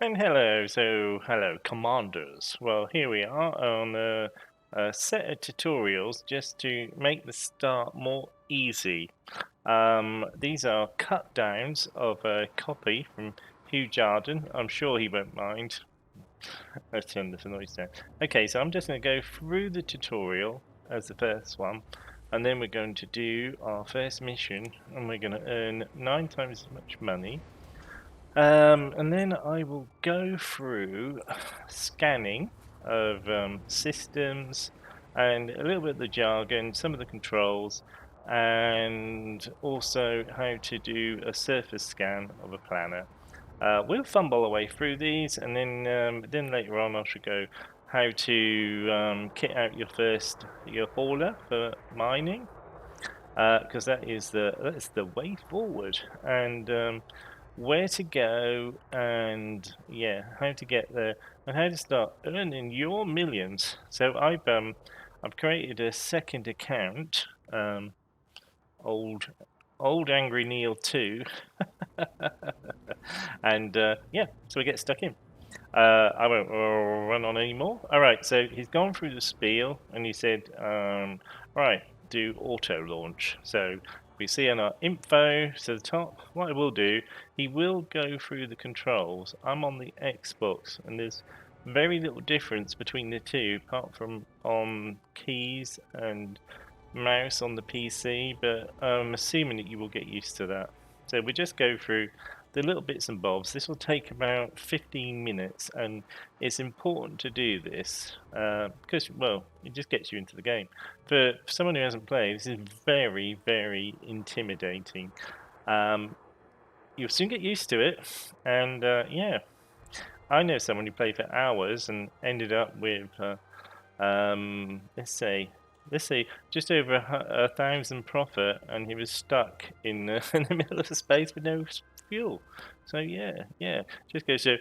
And hello, commanders. Well, here we are on a set of tutorials just to make the start more easy. These are cut downs of a copy from Hugh Jarden. I'm sure he won't mind. Let's turn this noise down. Okay, so I'm just going to go through the tutorial as the first one, and then we're going to do our first mission, and we're going to earn 9 times as much money. And then I will go through scanning of systems and a little bit of the jargon, some of the controls, and also how to do a surface scan of a planet. We'll fumble our way through these, and then later on I should go how to kit out your hauler for mining, because that's the way forward. And where to go, and yeah, how to get there, and how to start earning your millions. So I've created a second account, old Angry Neil 2, and yeah, so we get stuck in. I won't run on anymore. All right, so he's gone through the spiel, and he said, right, do auto launch. So we see on our info to the top, what I will do, he will go through the controls. I'm on the Xbox, and there's very little difference between the two, apart from on keys and mouse on the PC, but I'm assuming that you will get used to that. So we just go through the little bits and bobs. This will take about 15 minutes, and it's important to do this because, well, it just gets you into the game. For someone who hasn't played, this is very, very intimidating. You'll soon get used to it, and yeah, I know someone who played for hours and ended up with, let's say just over 1,000 profit, and he was stuck in in the middle of space with no fuel. So yeah, just go. So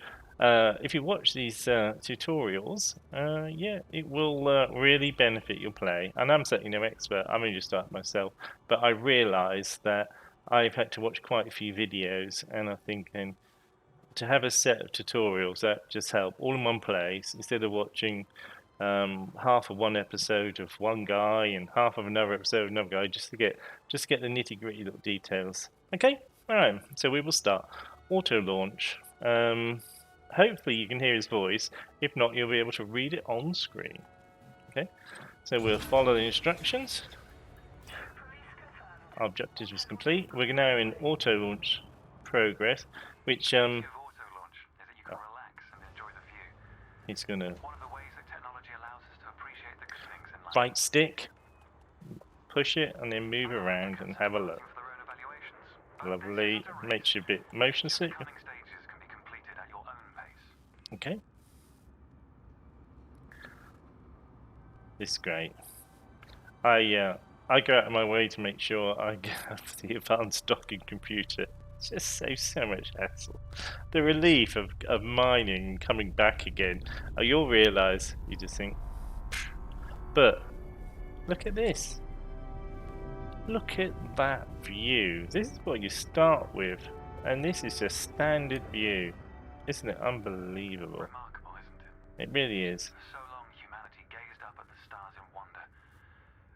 if you watch these tutorials, yeah, it will really benefit your play. And I'm certainly no expert. I'm only just starting myself, but I realise that I've had to watch quite a few videos, and I think to have a set of tutorials that just help all in one place instead of watching half of one episode of one guy and half of another episode of another guy, just to get the nitty-gritty little details. Okay, all right. So we will start auto launch. Hopefully you can hear his voice. If not, you'll be able to read it on screen. Okay, so we'll follow the instructions. Our objective is complete. We're now in auto launch progress, which it's gonna right stick, push it, and then move around and have a look. Lovely. Makes you a bit motion sick. Okay. This is great. I go out of my way to make sure I have the advanced docking computer. It just saves so much hassle. The relief of mining and coming back again. You'll realise, you just think, but look at this. Look at that view. This is what you start with, and this is just standard view. Isn't it unbelievable? Remarkable, isn't it? It really is. For so long, humanity gazed up at the stars in wonder.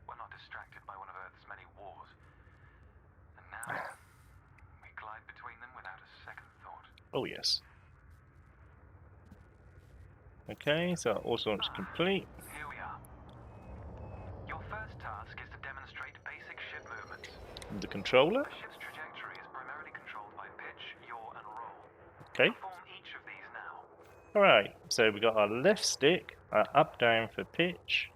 We're not distracted by one of Earth's many wars. And now, we glide between them without a second thought. Oh yes. Okay, so auto launch complete. Here we are. Your first task is to demonstrate basic ship movements. The controller. The ship's trajectory is primarily controlled by pitch, yaw, and roll. Okay. Perform each of these now. Alright, so we got our left stick, up down for pitch,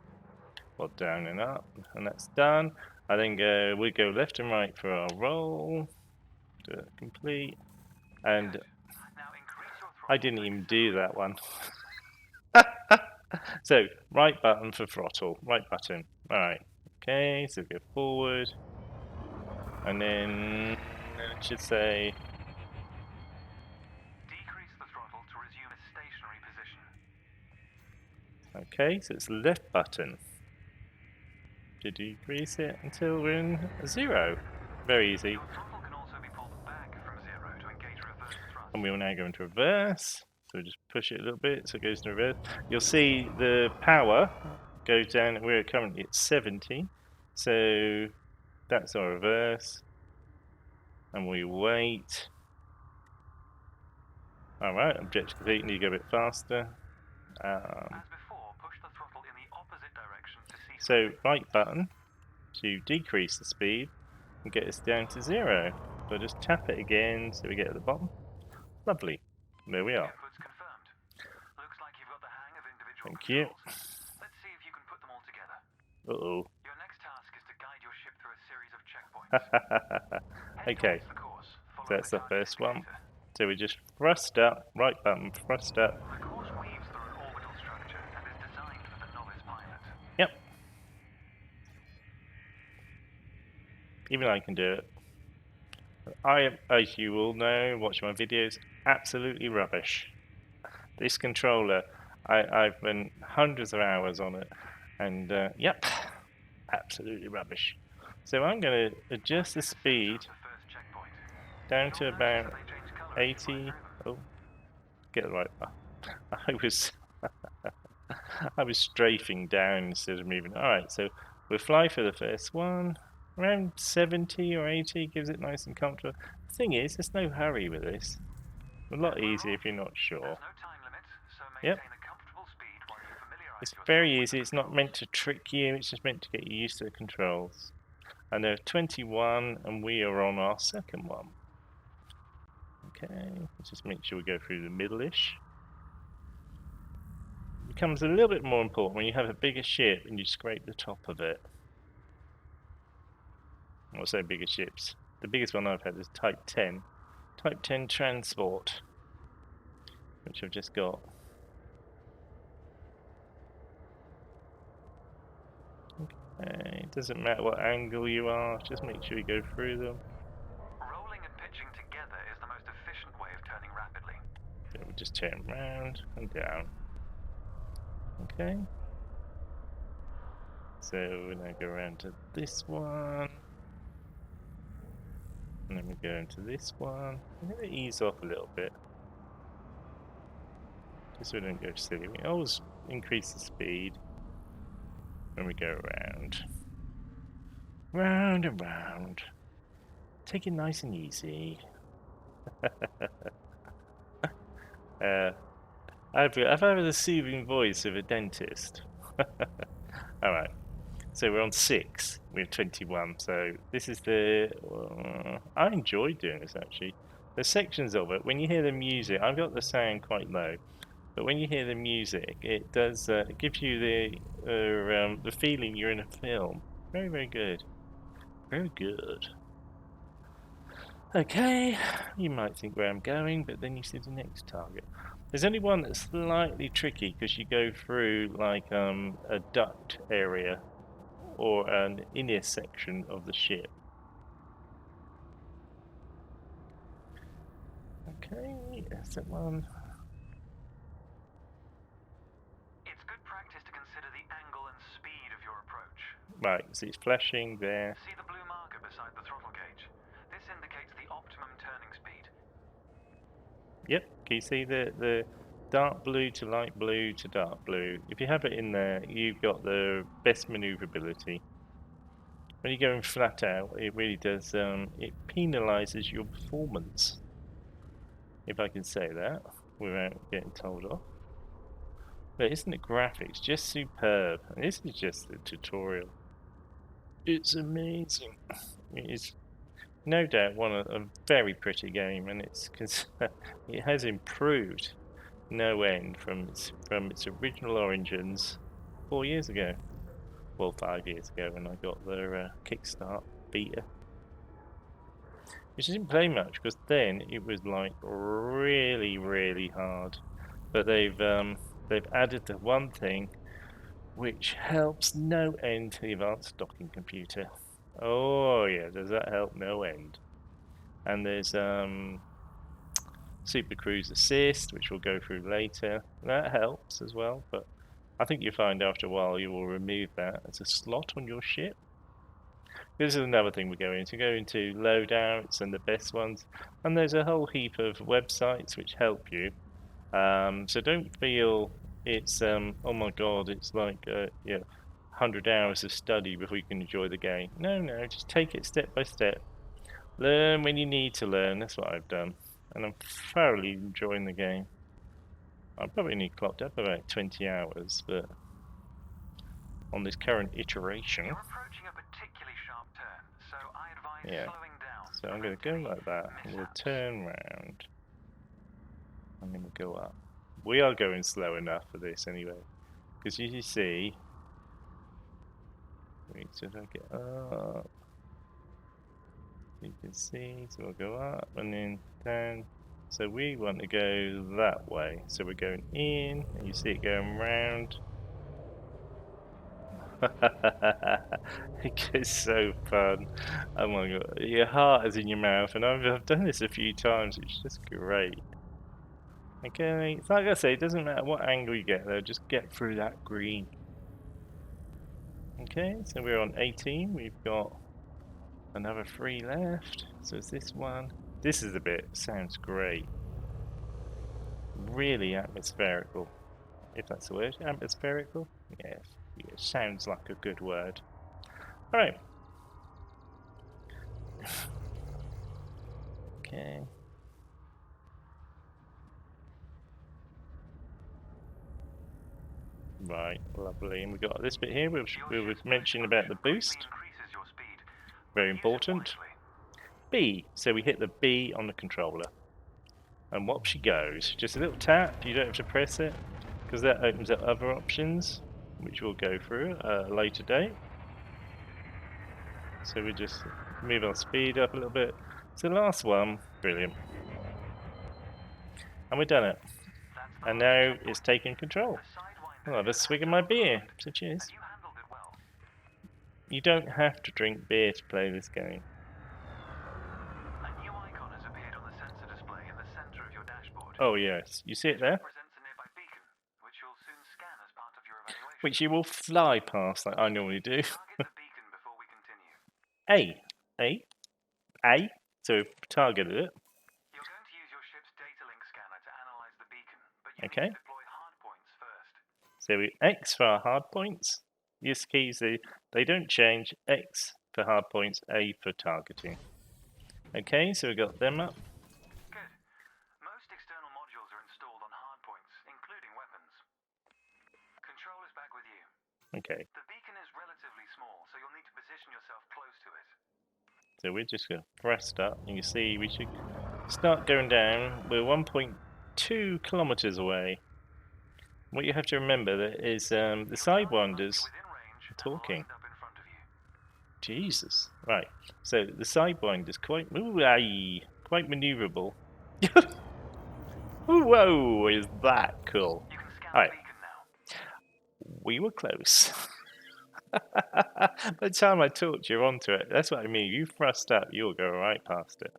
or down and up, and that's done. I then we go left and right for our roll, to complete, and Now increase your throttle. I didn't even do that one. So, right button for throttle, right button. Alright, okay, so go forward, and then it should say Decrease the throttle to resume its stationary position. okay, so it's left button to decrease it until we're in 0. Very easy. Your throttle can also be pulled back from 0 to engage reverse thrust. And we will now go into reverse. So just push it a little bit so it goes in reverse. You'll see the power goes down. We're currently at 70. So that's our reverse. And we wait. Alright, objective complete. Need to go a bit faster. As before, push the throttle in the opposite direction to see. So right button to decrease the speed and get us down to 0. So just tap it again so we get at the bottom. Lovely. There we are. Inputs confirmed. Looks like you've got the hang of individual Thank you. controls. Let's see if you can put them all together. Uh-oh. Your next task is to guide your ship through a series of checkpoints. Okay, The course, so that's the first one. So we just thrust up, right button, thrust up. The course weaves through an orbital structure and is designed for the novice pilot. Yep. Even I can do it. I, as you all know, watching my videos, absolutely rubbish. This controller, I've spent hundreds of hours on it, and yep, absolutely rubbish. So I'm going to adjust the speed down to about 80. Oh, get it right. I was I was strafing down instead of moving. All right, so we'll fly for the first one. Around 70 or 80 gives it nice and comfortable. The thing is, there's no hurry with this. A lot easier if you're not sure. Yep. It's very easy. It's not meant to trick you. It's just meant to get you used to the controls. And there are 21, and we are on our second one. Okay, let's just make sure we go through the middle-ish. It becomes a little bit more important when you have a bigger ship and you scrape the top of it. I'll say bigger ships. The biggest one I've had is Type 10. Type 10 Transport, which I've just got. Okay, it doesn't matter what angle you are, just make sure you go through them. Rolling and pitching together is the most efficient way of turning rapidly. Then we just turn round and down. Okay. So we're going to go around to this one. And then we go into this one. I'm going to ease off a little bit. Just so we don't go silly. We always increase the speed when we go around. Round and round. Take it nice and easy. I've had the soothing voice of a dentist. Alright, so we're on 6, we're 21, so this is the... I enjoy doing this actually. There's sections of it, when you hear the music, I've got the sound quite low, but when you hear the music, it does, it gives you the feeling you're in a film. Very, very good. Very good. Okay, you might think where I'm going, but then you see the next target. There's only one that's slightly tricky because you go through like a duct area or an inner section of the ship. Okay, that's that one. It's good practice to consider the angle and speed of your approach. Right, so it's flashing there. See the blue marker beside the throttle gauge? This indicates the optimum turning speed. Yep, can you see the dark blue to light blue to dark blue? If you have it in there, you've got the best maneuverability. When you're going flat out, it really does, it penalises your performance. If I can say that without getting told off. But isn't the graphics just superb? And this is just the tutorial. It's amazing. It is no doubt a very pretty game, and it has improved no end from its original origins 4 years ago. Well, 5 years ago when I got the Kickstart beta. Which I didn't play much because then it was like really, really hard. But they've added the one thing which helps no end to the advanced docking computer. Oh yeah, does that help no end? And there's Super Cruise Assist, which we'll go through later. That helps as well, but I think you find after a while you will remove that as a slot on your ship. This is another thing we go into. Go into loadouts and the best ones, and there's a whole heap of websites which help you So don't feel it's oh my god, it's like 100 hours of study before you can enjoy the game. No, no, just take it step by step. Learn when you need to learn. That's what I've done, and I'm thoroughly enjoying the game. I probably only clocked up about 20 hours, but on this current iteration, You're approaching a particularly sharp turn, so I advise yeah. slowing down. So I'm going to go like that, and we'll turn round, and then we'll go up. We are going slow enough for this anyway, because you see, wait till I get up. You can see, so we'll go up and then down. So we want to go that way. So we're going in, and you see it going round. It's so fun. Oh my god, your heart is in your mouth, and I've done this a few times. It's just great. Okay, it's like I say, it doesn't matter what angle you get there, just get through that green. Okay, so we're on 18. We've got another 3 left. So it's this one. This is a bit, sounds great. Really atmospherical, if that's the word. Atmospherical? Yes, yeah, sounds like a good word. Alright. Okay. Right, lovely. And we got this bit here, which we was mentioning about the boost. Very important. B. So we hit the B on the controller. And what she goes. Just a little tap, you don't have to press it, because that opens up other options, which we'll go through at a later date. So we just move our speed up a little bit. So the last one, brilliant. And we've done it. And now it's taking control. I'll have a swig of my beer. So cheers. You don't have to drink beer to play this game. A new icon has appeared on the sensor display in the center of your dashboard. Oh yes, you see it there? Represents a nearby beacon, which you'll soon scan as part of your evaluation. Which you will fly past like I normally do. Target the beacon before we continue. A. So we've targeted it. You're going to use your ship's data link scanner to analyze the beacon, but you Okay. need to deploy hardpoints first. So we X for our hard points. These keys, they don't change. X for hard points, A for targeting. Okay, so we got them up. Good. Most external modules are installed on hardpoints, including weapons. Control is back with you. Okay. The beacon is relatively small, so you'll need to position yourself close to it. So we're just going to thrust up. You can see we should start going down. We're 1.2 kilometers away. What you have to remember that is the Sidewinders are talking. Jesus. Right. So the Sidewinder's quite quite maneuverable. Whoa, is that cool? You can scan Alright. the beacon now. We were close. By the time I talked you onto it, that's what I mean. You thrust up, you'll go right past it.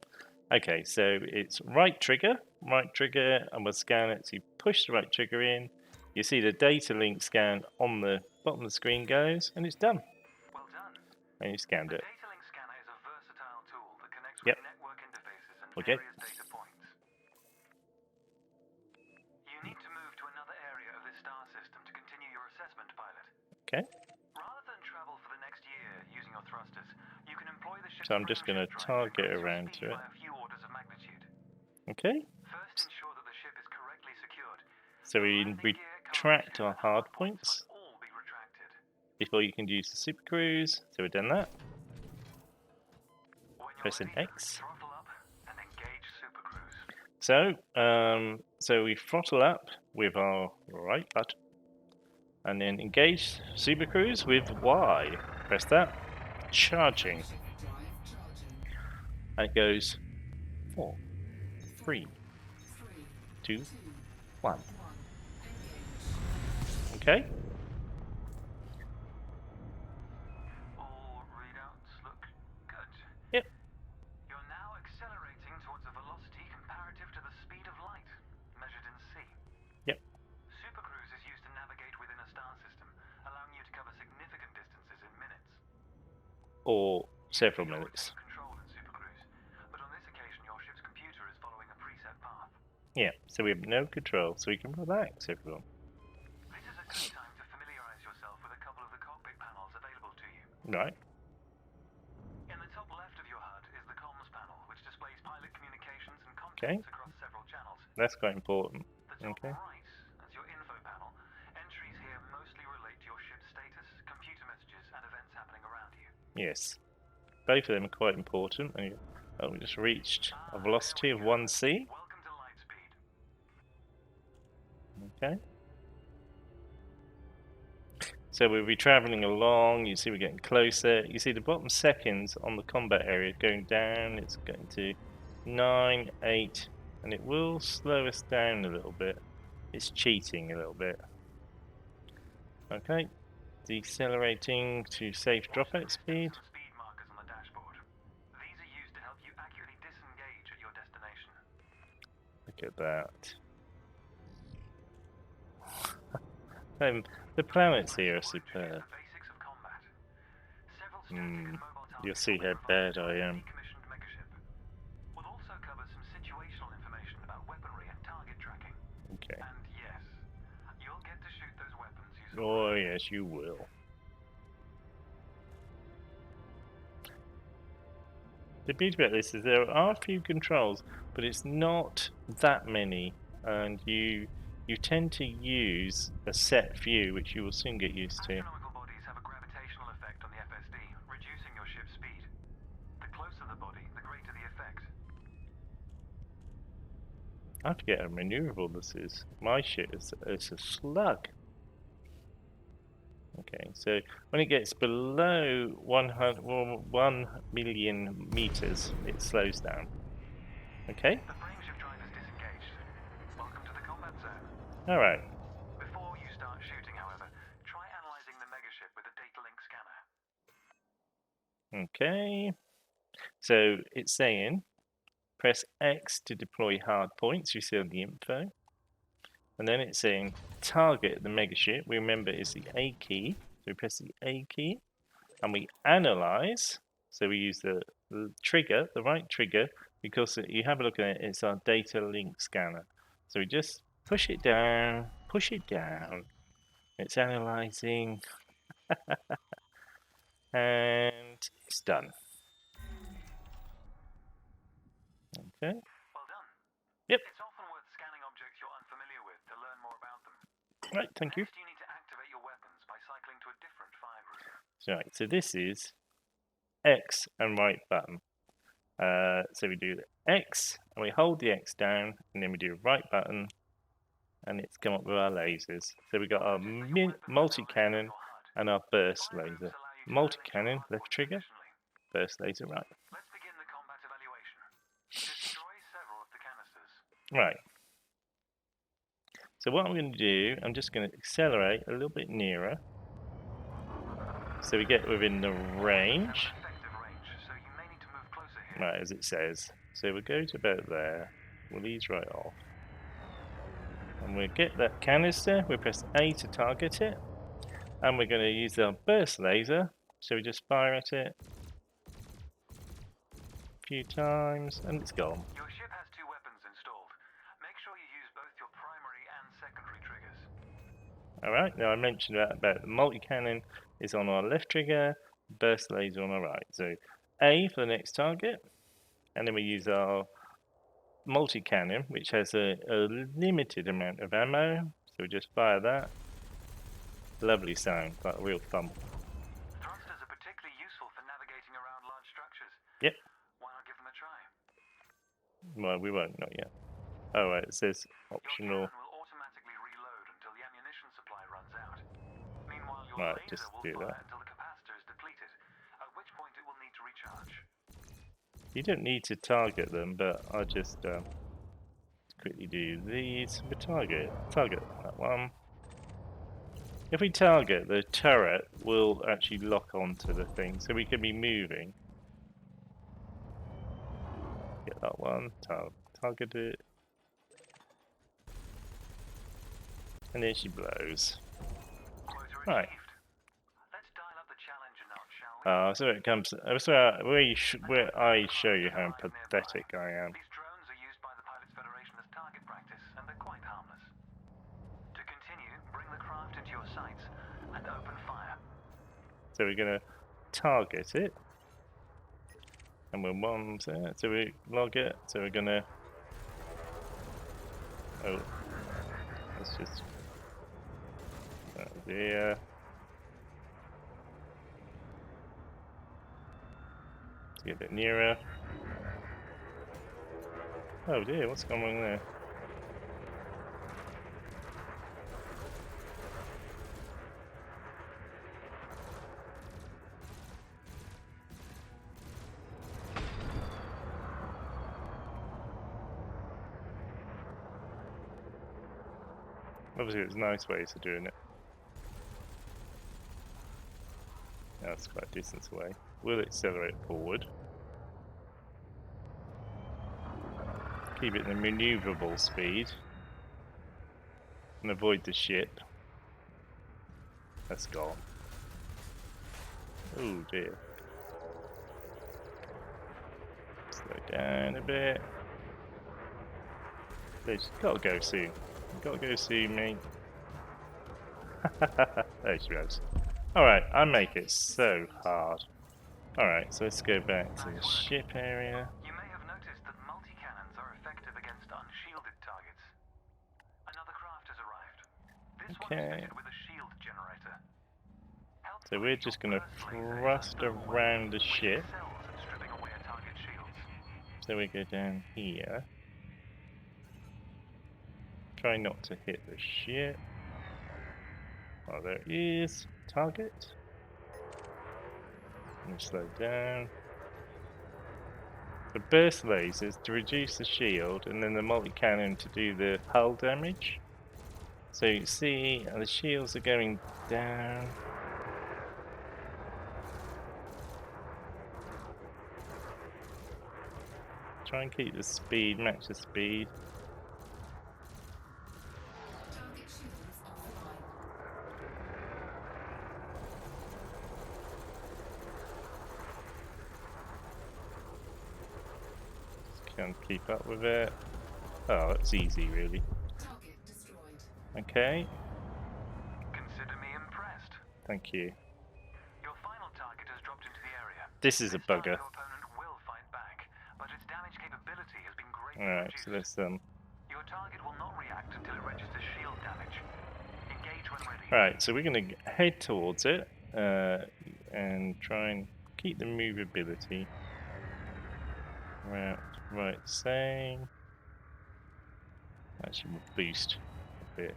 Okay, so it's right trigger, and we'll scan it. So you push the right trigger in. You see the data link scan on the bottom of the screen goes, and it's done. Well done. And you scanned it. The data link scanner is a versatile tool that connects Yep. with network interfaces and Okay. various data points. You need to move to another area of this star system to continue your assessment, pilot. Okay. Rather than travel for the next year using your thrusters, you can employ the ship's So I'm just going to target around to it. by a few orders of magnitude. Okay. First, ensure that the ship is correctly secured. So we retract our hard points All be retracted. before you can use the Super Cruise. So we've done that. When you're Pressing ready, X. throttle up and engage Super Cruise. So we throttle up with our right button, and then engage Super Cruise with Y. Press that. Charging. And it goes 4, 3, 2, 1. Okay. All readouts look good. Yep. You're now accelerating towards a velocity comparative to the speed of light, measured in C. Yep. Super Cruise is used to navigate within a star system, allowing you to cover significant distances in minutes. Or several minutes. Control in Super Cruise, but on this occasion your ship's computer is following a preset path. Yeah, so we have no control, so we can relax, everyone. This is a good time to familiarize yourself with a couple of the cockpit panels available to you. Right. In the top left of your HUD is the comms panel, which displays pilot communications and Okay. contacts across several channels. That's quite important. The top Okay. right is your info panel. Entries here mostly relate to your ship's status, computer messages, and events happening around you. Yes. Both of them are quite important. Oh, we just reached a velocity of 1c. Welcome to light speed. Okay. So we'll be traveling along. You see we're getting closer. You see the bottom seconds on the combat area going down. It's going to 9, 8, and it will slow us down a little bit. It's cheating a little bit. Okay. Decelerating to safe dropout speed. Some speed markers on the dashboard. These are used to help you accurately disengage at your destination. Look at that. The planets here are superb. Basics of combat. Several static and mobile targets You'll see how will be bad provided I by am. the decommissioned megaship. We'll also cover some situational information about weaponry and target tracking. Okay. And yes, you'll get to shoot those weapons you saw. Oh, yes, you will. The beauty about this is there are a few controls, but it's not that many, and you tend to use a set few, which you will soon get used to. Astronomical bodies have a gravitational effect on the FSD, reducing your ship's speed. The closer the body, the greater the effect. I forget how maneuverable this is. My shit is a slug. Okay, so when it gets below 1 million meters, it slows down. Okay? The frameshift drive is disengaged. Welcome to the combat zone. Alright. Before you start shooting, however, try analyzing the megaship with a data link scanner. Okay. So it's saying press X to deploy hard points, you see on the info. And then it's saying target the megaship. We remember it's the A key. So we press the A key and we analyze. So we use the trigger, the right trigger, because you have a look at it, it's our data link scanner. So we just push it down, It's analyzing. And it's done. Okay. Well done. Yep. It's often worth scanning objects you're unfamiliar with to learn more about them. Right, thank you. Next, you need to activate your weapons by cycling to a different fire group. Right, so this is X and right button. So we do the X and we hold the X down, and then we do right button, and it's come up with our lasers. So we got our multi-cannon and our burst laser. Multi-cannon, left trigger, burst laser, right. Let's begin the combat evaluation. Destroy several of the canisters. Right. So what I'm going to do, I'm just going to accelerate a little bit nearer, so we get within the range. Effective range, so you may need to move closer here. Right, as it says. So we'll go to about there. We'll ease right off. And we'll get that canister. We press A to target it. And we're going to use our burst laser. So we just fire at it a few times, and it's gone. Your ship has two weapons installed. Make sure you use both your primary and secondary triggers. Alright, now I mentioned about the multi-cannon is on our left trigger, burst laser on our right. So A for the next target, and then we use our multi-cannon, which has a limited amount of ammo. So we just fire that. Lovely sound, like a real thump. Thrusters are particularly useful for navigating around large structures. Yep. Why not give them a try? Well, we won't, not yet. Oh, right, it says optional. Your cannon will automatically reload until the ammunition supply runs out. Meanwhile, your Right, laser just will do fire that. until the capacitor is depleted, at which point it will need to recharge. You don't need to target them, but I'll just quickly do these. We target that one. If we target, the turret will actually lock onto the thing, so we can be moving. Get that one, target it. And then she blows. Quota Right. achieved. Let's dial up the challenge a notch, shall we? So it comes. Where I show you how pathetic I am. These drones are used by the Pilots Federation as target practice. So we're going to target it. And we're one there, so we log it. So we're going to... Oh, let's just... Oh dear. Let's get a bit nearer. Oh dear, what's going on there? Obviously, there's nice ways of doing it. That's quite a distance away. We'll accelerate forward. Keep it in a maneuverable speed. And avoid the ship. That's gone. Oh dear. Slow down a bit. They've got to go soon. You've got to go soon, mate. There she goes. Alright, I make it so hard. Alright, so let's go back to the ship area. You may have noticed that multi-cannons are effective against unshielded targets. Another craft has arrived. This one is fitted with a shield generator. So we're just going to thrust around the ship. So we go down here. Try not to hit the ship. Oh, there it is. Target. And slow down. The burst lasers to reduce the shield, and then the multi-cannon to do the hull damage. So you see, the shields are going down. Try and keep the speed, match the speed. Can't keep up with it. Oh, that's easy, really. Target destroyed. Okay, Consider me impressed. thank you. Your final target has dropped into the area. This is a This time bugger. your opponent will fight back, but its damage capability has been greatly Alright, reduced. so let's Your target will not react until it registers shield damage. Engage when ready. Alright, so we're gonna head towards it and try and keep the movability. Right, same. Actually, we'll boost a bit.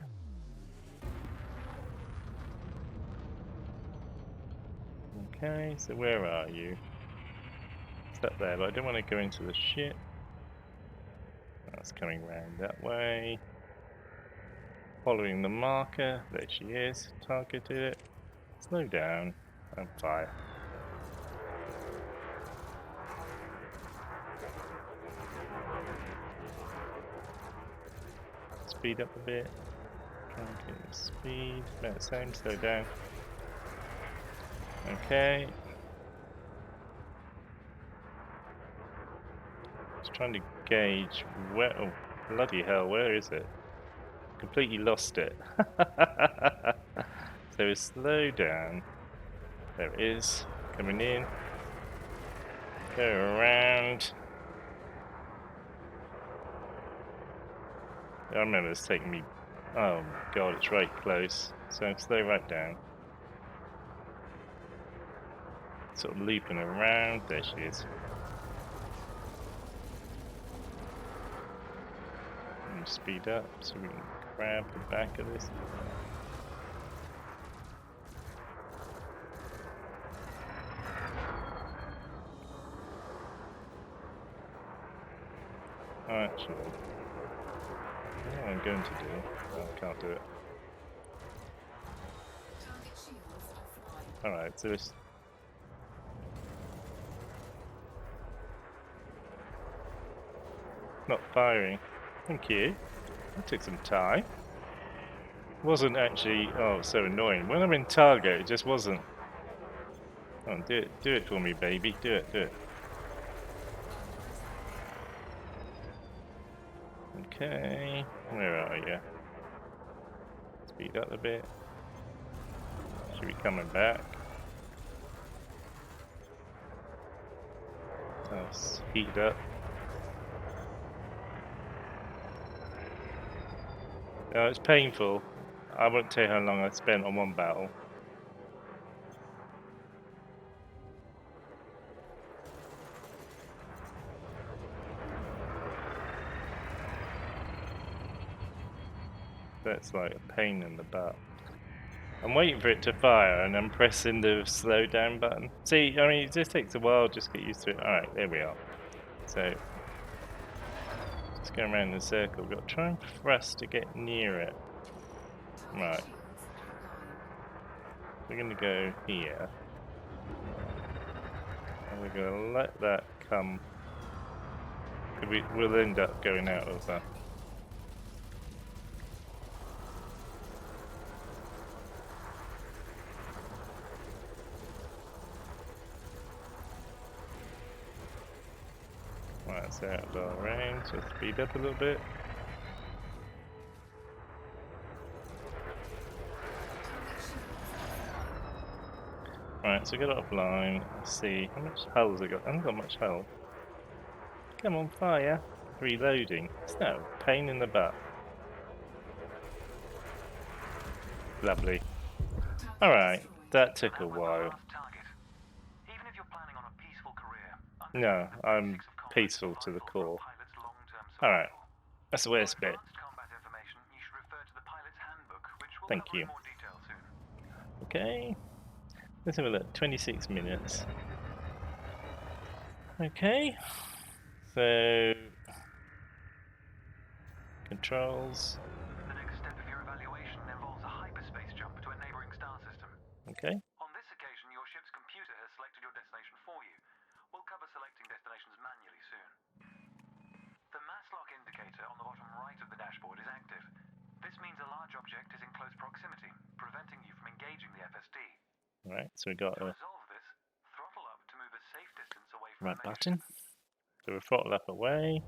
Okay, so where are you? It's up there, but I don't want to go into the ship. That's coming round that way. Following the marker, there she is. Targeted it. Slow down and fire. Speed up a bit. Try and get the speed. About the same, slow down. Okay. Just trying to gauge where. Oh, bloody hell, where is it? Completely lost it. So we slow down. There it is. Coming in. Go around. I remember it's taking me. Oh my god, it's right close. So slow right down. Sort of looping around. There she is. And speed up so we can grab the back of this. Actually, what I'm going to do. Oh, I can't do it. Target shields offline. Alright, so it's. Not firing. Thank you. That took some time. Wasn't actually. Oh, it's so annoying. When I'm in target, it just wasn't. Oh, do it for me, baby. Do it. Okay, where are you? Speed up a bit. Should be coming back. Let's heat it up. No, it's painful. I won't tell you how long I spent on one battle. That's like a pain in the butt. I'm waiting for it to fire and I'm pressing the slow down button. See, I mean, it just takes a while to just get used to it. Alright, there we are. So, just go around in a circle. We've got to try and press to get near it. Right. Shields online. We're going to go here. And we're going to let that come. We'll end up going out of that. Right, it's out of our range, so speed up a little bit. Right, so get offline. Let's see, how much hull has it got? I haven't got much hull. Come on, fire. Reloading. It's no pain in the butt. Lovely. Alright, that took a while. Even if you're planning on a peaceful career, No, I'm peaceful to the core. Alright, that's the worst bit. Thank you. Okay, let's have a look. 26 minutes. Okay, so controls. The next step of your evaluation involves a hyperspace jump to a neighboring star system. Okay, On this occasion, your ship's computer has selected your destination for you. We'll cover selecting destinations manually soon. The mass lock indicator on the bottom right of the dashboard is active. This means a large object is in close proximity, preventing you from engaging the FSD. alright, so we got To a resolve this, throttle up to move a safe distance away from right the main button. ship. So we'll throttle up away.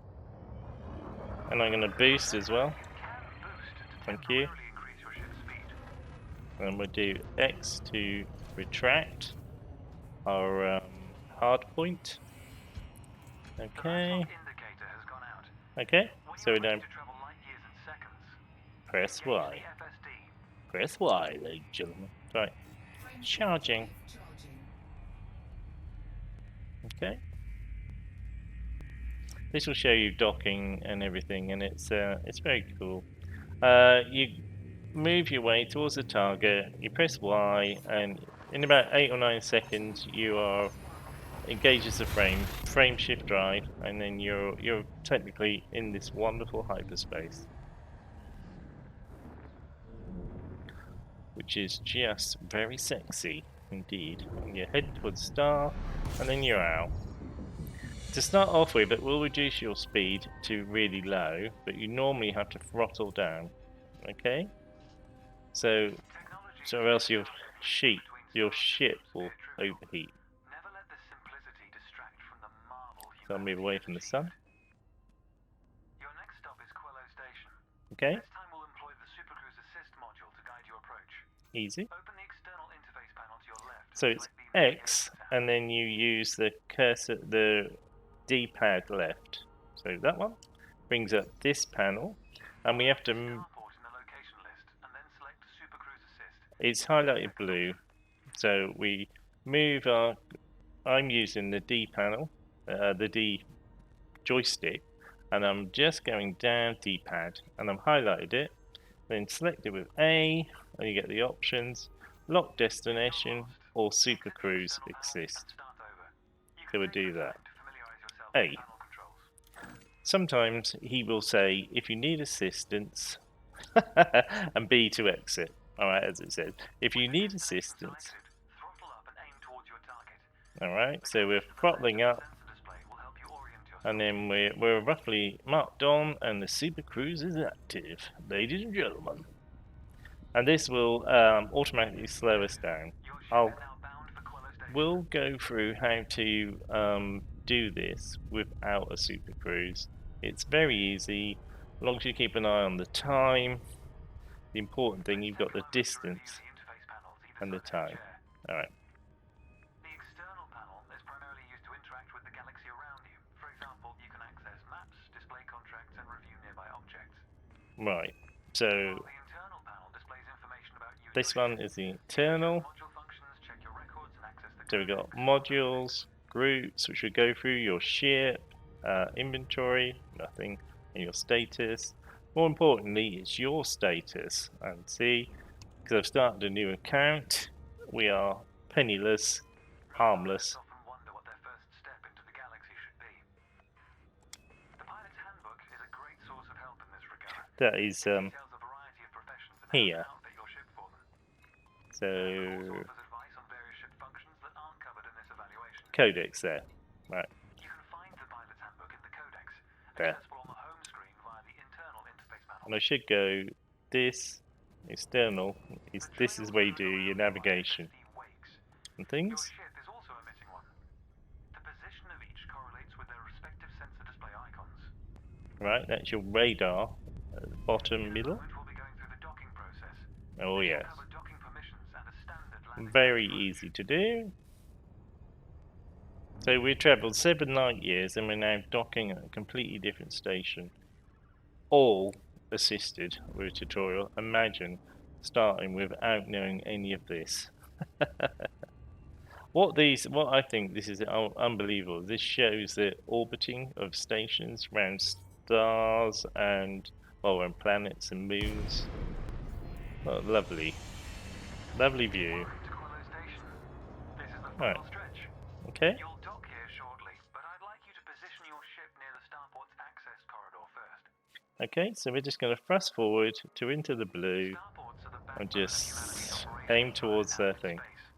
And I'm going to boost as well. You can boost to Thank you. temporarily increase your ship's speed. And we'll do X to retract our hard point. The mass Okay, lock indicator has gone out. okay, When so you're we ready don't to travel light years in seconds, press engage Y. the FSD. Press Y, ladies and gentlemen. Right, Frame charging. Charging. Okay. This will show you docking and everything, and it's very cool. You move your way towards the target. You press Y, and in about 8 or 9 seconds, you are engages the frame shift drive, and then you're technically in this wonderful hyperspace, which is just very sexy indeed. And you're heading towards the star, and then you're out. To start off with, it will reduce your speed to really low, but you normally have to throttle down. Okay? So Technology or else your between your star ship systems will is trivial. overheat. Never let the simplicity distract from the marvel So I'll move humanity away has from the achieved. sun. Your next stop is Quello Station. Okay? This time we'll employ the Supercruise Assist module to guide your approach. Easy. Open the external interface panel to your left. So it's select the X, and then you use the cursor, the D-pad left. So that one brings up this panel, and we have to. Starport in the location list, and then select Supercruise Assist. It's highlighted blue, so we move our. I'm using the D panel, the D joystick, and I'm just going down D-pad, and I'm highlighted it. Then select it with A, and you get the options: lock destination or Super Cruise Assist. Start over. You So can we'll take do your that. time to familiarize yourself A. with the panel controls. Sometimes he will say, if you need assistance, and B to exit. Alright, as it says. If you need assistance, Selected, throttle up and aim towards your target. alright, so we're throttling up, Sensor display will help you orient yourself. and then we're roughly marked on, and the Super Cruise is active, ladies and gentlemen. And this will automatically slow us down. Your ship I'll is now bound for Quello Station. We'll go through how to do this without a Super Cruise. It's very easy, as long as you keep an eye on the time. The important thing, you've got the distance and the time. Alright, The external panel is primarily used to interact with the galaxy around Right. So The internal panel displays information about you. this one is the internal. Module functions, check your records, and access the So we've got codex. modules, groups, which would go through your ship, inventory, nothing, and your status. More importantly, it's your status. And see, because I've started a new account, we are penniless, harmless. Often wonder what their first step into the galaxy should be. The pilot's handbook is a great source of help in this regard. That is Details a variety of professions and how here. to outfit your ship for them. It So also offers advice on various ship functions that aren't covered in this evaluation. codex there, right You can find the pilot's handbook in the codex, there. accessible on the home screen via the internal interface panel. And I should go this external. This is where you do your navigation and Your things. ship is also emitting one. The position of each correlates with their respective sensor display icons. Right, that's your radar at the bottom In a middle. moment, we'll be going through the docking process. Oh This will yes, cover docking permissions and a standard landing very approach. easy to do. So we travelled 7 light years and we're now docking at a completely different station. All assisted with a tutorial. Imagine starting without knowing any of this. What I think this is unbelievable. This shows the orbiting of stations around stars and around planets and moons. Oh, lovely, lovely view. Welcome to Quello Station. This is the Right. final stretch. Okay. You'll dock here shortly, but I'd like you to position your ship near the starport's access corridor first. Okay, so we're just going to thrust forward to into the blue Starports are the and backbone of just humanity's operation aim via towards outer that thing. space.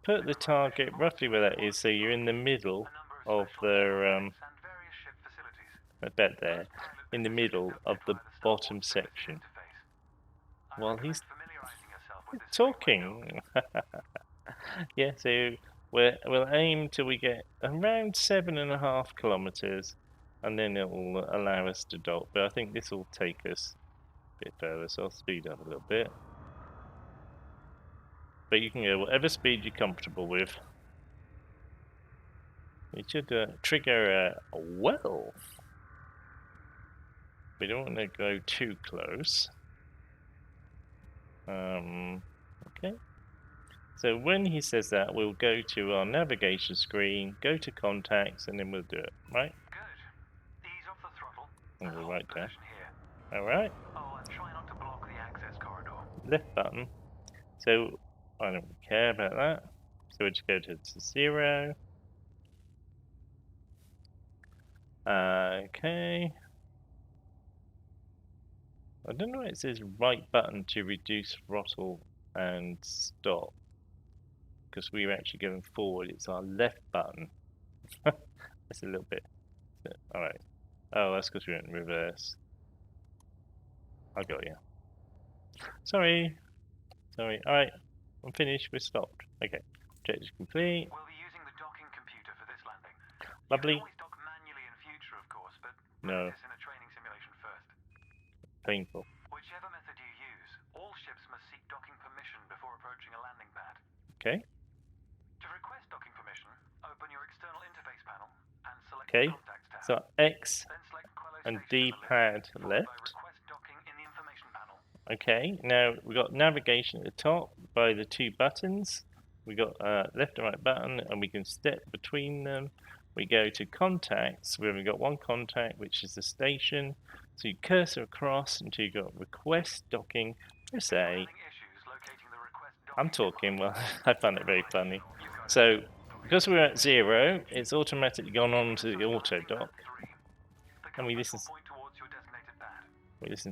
Put the target roughly where that is, so you're in the middle A number of special the and various ship facilities. I bet there, Pilot in the position middle is of the updated via bottom starport services section. interface. I While recommend he's familiarizing yourself with this screen window. talking. Yeah, so we'll aim till we get around 7.5 kilometers, and then it will allow us to dock. But I think this will take us a bit further, so I'll speed up a little bit. But you can go whatever speed you're comfortable with. We should trigger a well. We don't want to go too close. Okay. So when he says that, we'll go to our navigation screen, go to contacts, and then we'll do it, right? Good. Ease off the throttle. And and we're hold right there. position here. Alright, Oh, and try not to block the access corridor. left button. So I don't really care about that. So we'll just go to 0. Okay. I don't know why it says right button to reduce throttle and stop. Because we were actually going forward, it's our left button. That's a little bit. Alright. Oh, that's because we went in reverse. I got you. Sorry. Alright. I'm finished. We're stopped. Okay. Objective complete. We'll be using the docking computer for this landing. Lovely. You can always dock manually in future, of course, but No. practice in a training simulation first. Painful. Whichever method you use, all ships must seek docking permission before approaching a landing pad. Okay. To request docking permission, open your external interface panel and select Okay. the Contacts tab. So X Then select Quello and Station D-pad followed by left. Request docking in the information panel. Okay. Now we've got navigation at the top by the 2 buttons. We got left and right button, and we can step between them. We go to contacts, where we've got one contact, which is the station. So you cursor across until you got request docking. Press A. Having issues locating the request I'm docking talking, well, I found it very funny. So, because we're at 0, it's automatically gone on to the auto dock, and we listen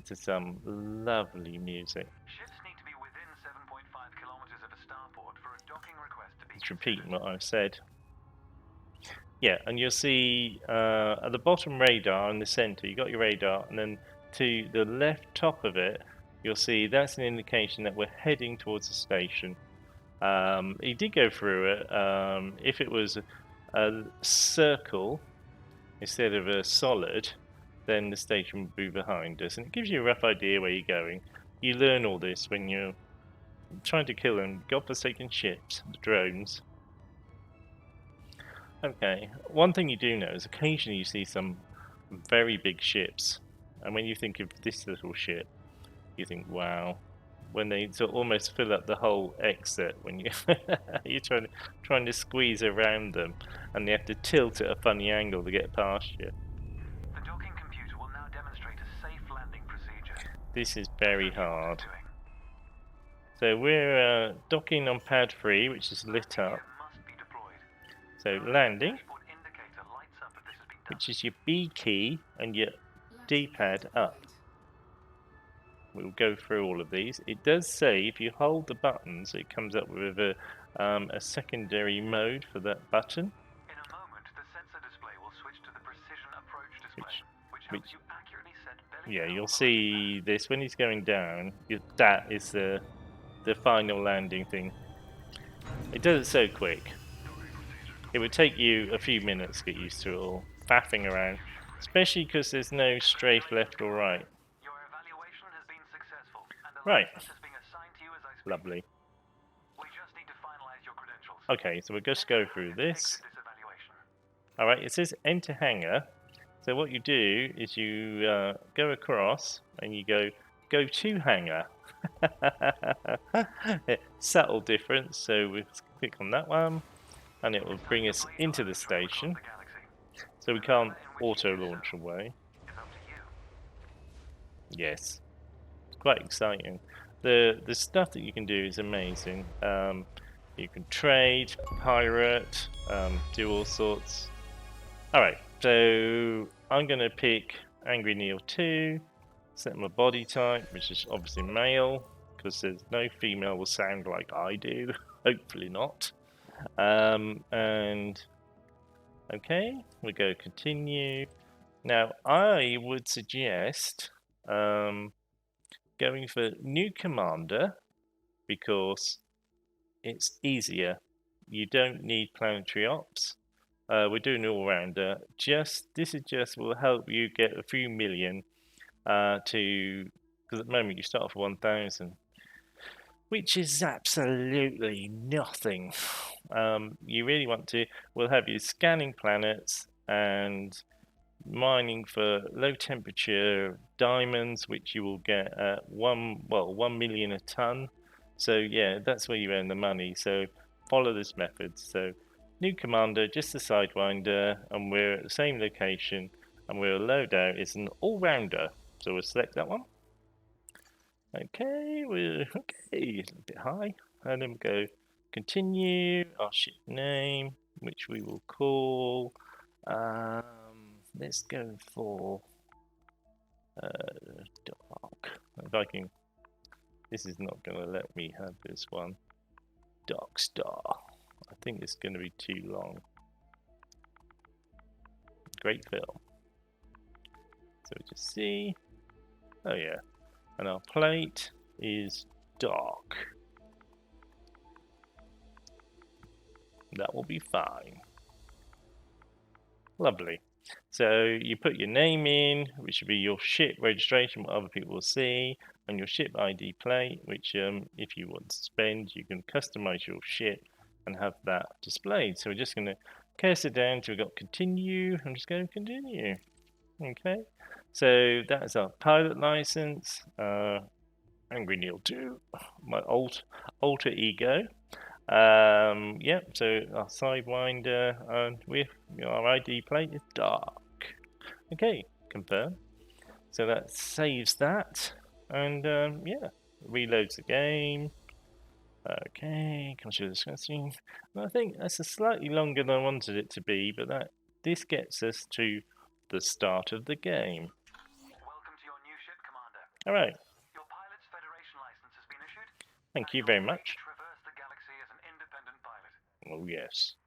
to some lovely music. Ships need to be within 7.5 kilometers of a starport for a docking request to be Just repeating what I've said. Yeah, and you'll see at the bottom radar in the center, you got your radar, and then to the left top of it, you'll see that's an indication that we're heading towards the station. He did go through it. If it was a circle instead of a solid, then the station would be behind us, and it gives you a rough idea where you're going. You learn all this when you're trying to kill them godforsaken ships, the drones. Okay, one thing you do know is occasionally you see some very big ships And when you think of this little ship, you think, wow. When they sort of almost fill up the whole exit when you're trying to squeeze around them, and they have to tilt at a funny angle to get past you. The docking computer will now demonstrate a safe landing procedure. This is very Review what hard. it's doing. So we're docking on pad 3, which is lit Landing up. gear must be deployed. So The landing, dashboard indicator lights up if this has been done. which is your B key and your Landing D-pad gear up. deployed. We'll go through all of these. It does say if you hold the buttons, it comes up with a secondary mode for that button. In a moment, the sensor display will switch to the precision approach display, which which- helps you accurately set belly Yeah, down you'll on the see this when he's going down. That is the final landing thing. It does it so quick. It would take you a few minutes to get used to it all, faffing around, especially because there's no strafe left or right. Your evaluation has been successful, and a Right. license is being assigned to you as I speak. Lovely. We just need to finalize your credentials. Okay, so we'll just go through this. Exit this evaluation. Alright, it says enter hangar. So what you do is you go across and you go to hangar. Subtle difference, so we'll click on that one and it will bring us into the station. The galaxy. So we can't auto launch away. It's up to you. Yes, it's quite exciting. The stuff that you can do is amazing. You can trade, pirate, do all sorts. Alright, so I'm going to pick Angry Neil 2, set my body type, which is obviously male, because there's no female will sound like I do. Hopefully not. And okay, we go continue. Now, I would suggest going for new commander because it's easier. You don't need planetary ops. We're doing all rounder. This is just will help you get a few million to, because at the moment you start off 1,000, which is absolutely nothing. You really want to. We'll have you scanning planets and mining for low temperature diamonds, which you will get at 1 million a ton. So yeah, that's where you earn the money. So follow this method. So new commander, just a sidewinder, and we're at the same location, and we're loadout. It's an all-rounder. So we'll select that one. Okay, we're okay, a bit high, and then we go continue. Our ship name, which we will call. Let's go for Dark. If I can, this is not going to let me have this one. Dark Star. I think it's going to be too long. Great film. So we just see. Oh yeah, and our plate is dark. That will be fine. Lovely. So you put your name in, which should be your ship registration, what other people will see, and your ship ID plate, which if you want to spend, you can customize your ship and have that displayed. So we're just going to cursor down until we've got continue. I'm just going to continue. Okay. So that is our pilot license. Angry Neil 2, my alter ego. Yep, so our sidewinder and our ID plate is dark. Okay, confirm. So that saves that, and yeah, reloads the game. Okay, comes to the discussing. I think that's a slightly longer than I wanted it to be, but this gets us to the start of the game. Welcome to your new ship, Commander. All right, Your pilot's Federation license has been issued. thank you You're very free much. to traverse the galaxy as an independent pilot. Oh yes.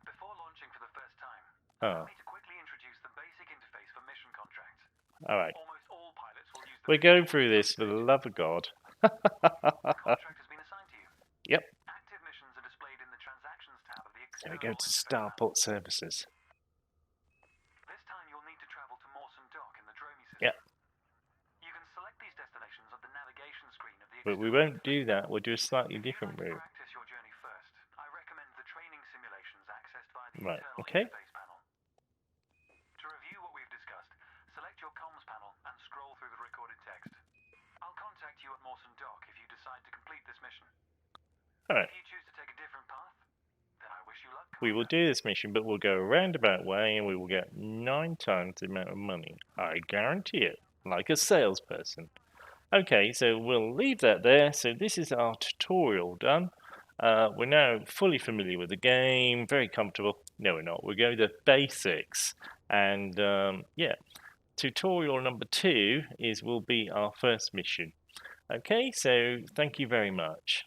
Before launching for the first time, Oh, allow me to quickly introduce the basic interface for mission contracts. all right. Almost all pilots will use the We're going through this for the love of God. contract has been assigned to you. Yep. Active missions are displayed in the transactions tab of the So we external go to interface. Starport Services. This time you'll need to travel to Mawson Dock in the Dromi system. Yep. You can select these destinations on the navigation screen of the But we external won't do that. We'll do a slightly different If you'd route. like to practice your journey first, I recommend the training simulations accessed via the Right, internal okay. interface panel. To review what we've discussed, select your comms panel and decide to complete this mission. Alright, If you choose to take a different path, then I wish you luck. we will do this mission, but we'll go a roundabout way and we will get 9 times the amount of money. I guarantee it, like a salesperson. Okay, so we'll leave that there. So this is our tutorial done. We're now fully familiar with the game, very comfortable. No, we're not. We're going to basics. And yeah, tutorial number 2 will be our first mission. Okay, so thank you very much.